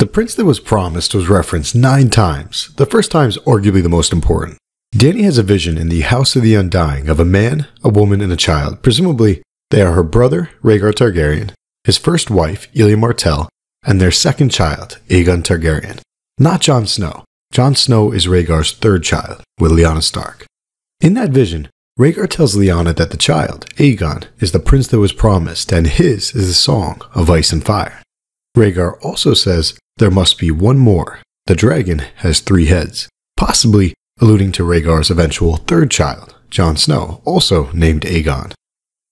The prince that was promised was referenced 9 times, the first time's arguably the most important. Dany has a vision in the House of the Undying of a man, a woman, and a child. Presumably, they are her brother, Rhaegar Targaryen, his first wife, Elia Martell, and their second child, Aegon Targaryen. Not Jon Snow. Jon Snow is Rhaegar's third child, with Lyanna Stark. In that vision, Rhaegar tells Lyanna that the child, Aegon, is the prince that was promised, and his is the song of ice and fire. Rhaegar also says there must be one more. The dragon has 3 heads, possibly alluding to Rhaegar's eventual third child, Jon Snow, also named Aegon.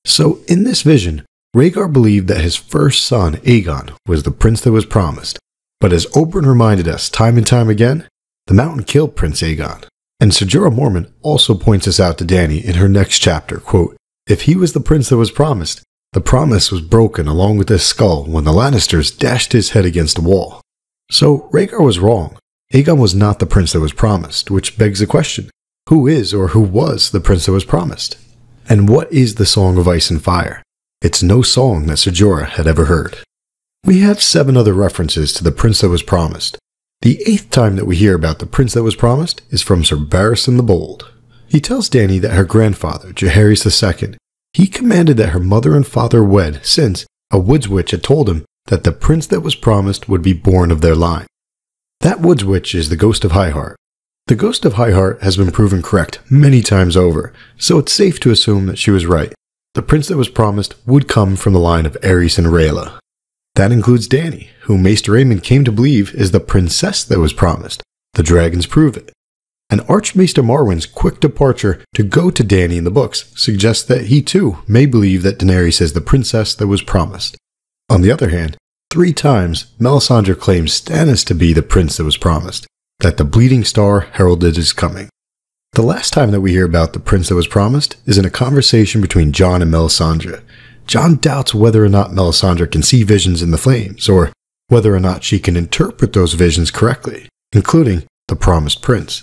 So in this vision, Rhaegar believed that his first son, Aegon, was the prince that was promised. But as Oberyn reminded us time and time again, the mountain killed Prince Aegon. And Ser Jorah Mormont also points this out to Dany in her next chapter, quote, "If he was the prince that was promised, the promise was broken along with his skull when the Lannisters dashed his head against a wall." So Rhaegar was wrong. Aegon was not the prince that was promised, which begs the question, who is or who was the prince that was promised? And what is the Song of Ice and Fire? It's no song that Ser Jorah had ever heard. We have 7 other references to the prince that was promised. The 8th time that we hear about the prince that was promised is from Sir Barristan the Bold. He tells Dany that her grandfather, Jaehaerys II, he commanded that her mother and father wed since a woods witch had told him that the prince that was promised would be born of their line. That woods witch is the Ghost of Highheart. The Ghost of Highheart has been proven correct many times over, so it's safe to assume that she was right. The prince that was promised would come from the line of Aerys and Rhaella. That includes Dany, who Maester Aemon came to believe is the princess that was promised. The dragons prove it. And Archmaester Marwyn's quick departure to go to Dany in the books suggests that he too may believe that Daenerys is the princess that was promised. On the other hand, 3 times Melisandre claims Stannis to be the prince that was promised, that the bleeding star heralded his coming. The last time that we hear about the prince that was promised is in a conversation between Jon and Melisandre. Jon doubts whether or not Melisandre can see visions in the flames, or whether or not she can interpret those visions correctly, including the promised prince.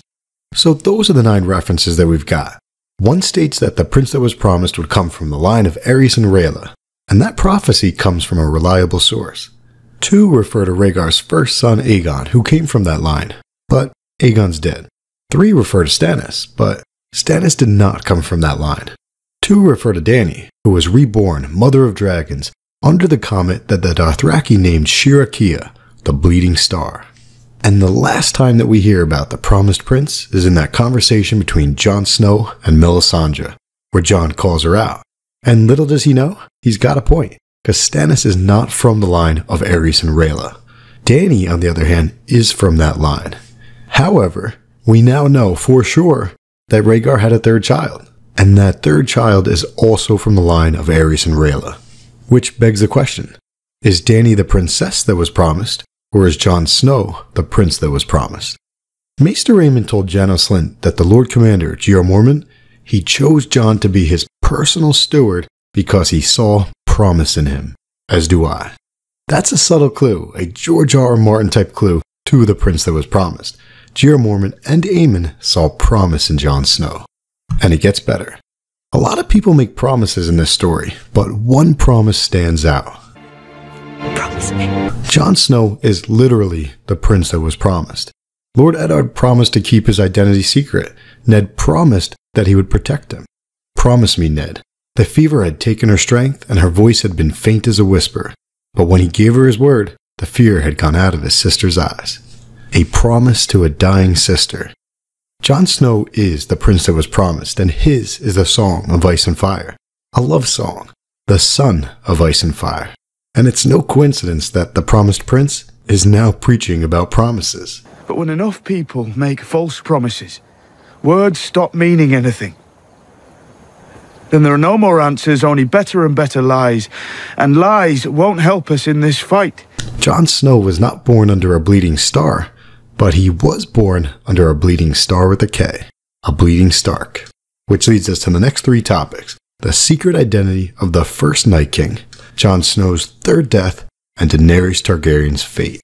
So those are the 9 references that we've got. One states that the prince that was promised would come from the line of Aerys and Rhaella, and that prophecy comes from a reliable source. 2 refer to Rhaegar's first son Aegon, who came from that line, but Aegon's dead. 3 refer to Stannis, but Stannis did not come from that line. 2 refer to Dany, who was reborn, Mother of Dragons, under the comet that the Dothraki named Shirakia, the Bleeding Star. And the last time that we hear about the promised prince is in that conversation between Jon Snow and Melisandre, where Jon calls her out. And little does he know, he's got a point, because Stannis is not from the line of Aerys and Rhaella. Dany, on the other hand, is from that line. However, we now know for sure that Rhaegar had a 3rd child, and that 3rd child is also from the line of Aerys and Rhaella. Which begs the question, is Dany the princess that was promised, or is Jon Snow the prince that was promised? Maester Aemon told Janos Slynt that the Lord Commander, Jeor Mormont, he chose Jon to be his personal steward because he saw promise in him, as do I. That's a subtle clue, a George R. R. Martin type clue to the prince that was promised. Jeor Mormont and Aemon saw promise in Jon Snow. And it gets better. A lot of people make promises in this story, but one promise stands out. Promise me. Jon Snow is literally the prince that was promised. Lord Eddard promised to keep his identity secret. Ned promised that he would protect him. Promise me, Ned. The fever had taken her strength and her voice had been faint as a whisper. But when he gave her his word, the fear had gone out of his sister's eyes. A promise to a dying sister. Jon Snow is the prince that was promised, and his is the Song of Ice and Fire. A love song. The Son of Ice and Fire. And it's no coincidence that the promised prince is now preaching about promises. But when enough people make false promises, words stop meaning anything. Then there are no more answers, only better and better lies. And lies won't help us in this fight. Jon Snow was not born under a bleeding star, but he was born under a bleeding star with a K. A bleeding Stark. Which leads us to the next 3 topics. The secret identity of the first Night King, Jon Snow's 3rd death, and Daenerys Targaryen's fate.